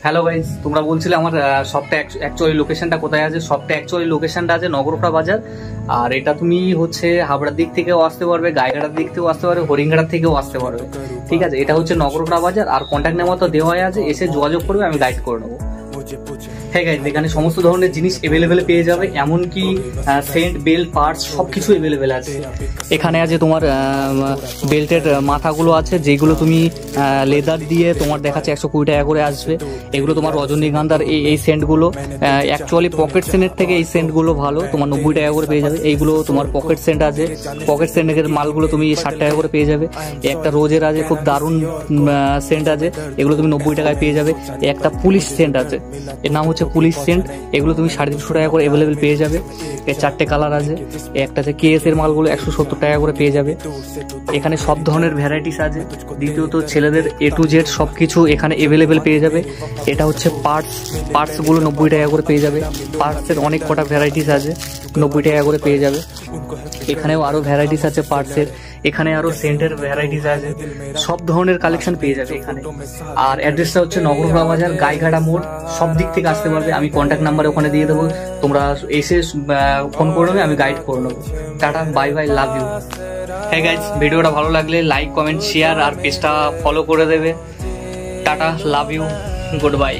Hello guys, তোমরা বলছিলে আমার শপটা অ্যাকচুয়ালি লোকেশনটা কোথায় আছে। শপটা অ্যাকচুয়ালি লোকেশনটা আছে নগরপাড়া বাজার। আর এটা তুমি হচ্ছে হাবড়ার দিক থেকেও আসতে পারবে, গাইঘাটার দিক থেকেও আসতে পারবে, হরিঙ্গাটার থেকেও আসতে পারবে। ঠিক আছে, এটা হচ্ছে নগরপাড়া বাজার। আর কন্ট্যাক্ট নাম্বার তো দেওয়া আছে, এসে যোগাযোগ করবে, আমি গাইড করে নেবো। হ্যাঁ গাইজ, এখানে সমস্ত ধরনের জিনিস এভেলেবেল পেয়ে যাবে, এমনকি সেন্ট বেল্ট পার্টস সবকিছু এভেলেবেল আছে। এখানে আছে তোমার বেল্টের মাথাগুলো আছে, যেগুলো তুমি লেদার দিয়ে তোমার দেখাচ্ছে 120 টাকা করে আসবে। এগুলো তোমার রজনীগন্ধার এই সেন্টগুলো অ্যাকচুয়ালি পকেট সেন্টের থেকে এই সেন্টগুলো ভালো, তোমার 90 টাকা করে পেয়ে যাবে। এইগুলো তোমার পকেট সেন্ট আছে, পকেট সেন্টের মালগুলো তুমি 60 টাকা করে পেয়ে যাবে। একটা রোজের আছে, খুব দারুণ সেন্ট আছে, এগুলো তুমি 90 টাকায় পেয়ে যাবে। একটা পুলিশ সেন্ট আছে, এর নাম হচ্ছে পুলিশ সেন্ট, এগুলো তুমি 350 টাকা করে অ্যাভেলেবেল পেয়ে যাবে। এর 4টে কালার আছে। একটা আছে কেএস এর মালগুলো 170 টাকা করে পেয়ে যাবে। এখানে সব ধরনের ভ্যারাইটিস আছে। দ্বিতীয়ত ছেলেদের A to Z সবকিছু এখানে অ্যাভেলেবেল পেয়ে যাবে। এটা হচ্ছে পার্টসগুলো 90 টাকা করে পেয়ে যাবে। পার্টসের অনেক কটা ভ্যারাইটিস আছে, 90 টাকা করে পেয়ে যাবে। এখানেও আরো ভ্যারাইটিস আছে পার্টসের, এখানে আরো সেন্টের ভ্যারাইটিস আছে, সব ধরনের কালেকশন পেয়ে যাবে এখানে। আর অ্যাড্রেসটা হচ্ছে নগরপাড়া বাজার, গাইঘাটা মোড়। সব দিক থেকে আসতে পারবে, আমি কন্ট্যাক্ট নাম্বার ওখানে দিয়ে দেবো, তোমরা এসে ফোন করে নেবে, আমি গাইড করে নেবো। Tata, bye bye, love you. হ্যাঁ গাইজ, ভিডিওটা ভালো লাগলে লাইক, কমেন্ট, শেয়ার আর পেজটা ফলো করে দেবে। Tata, love you, good by.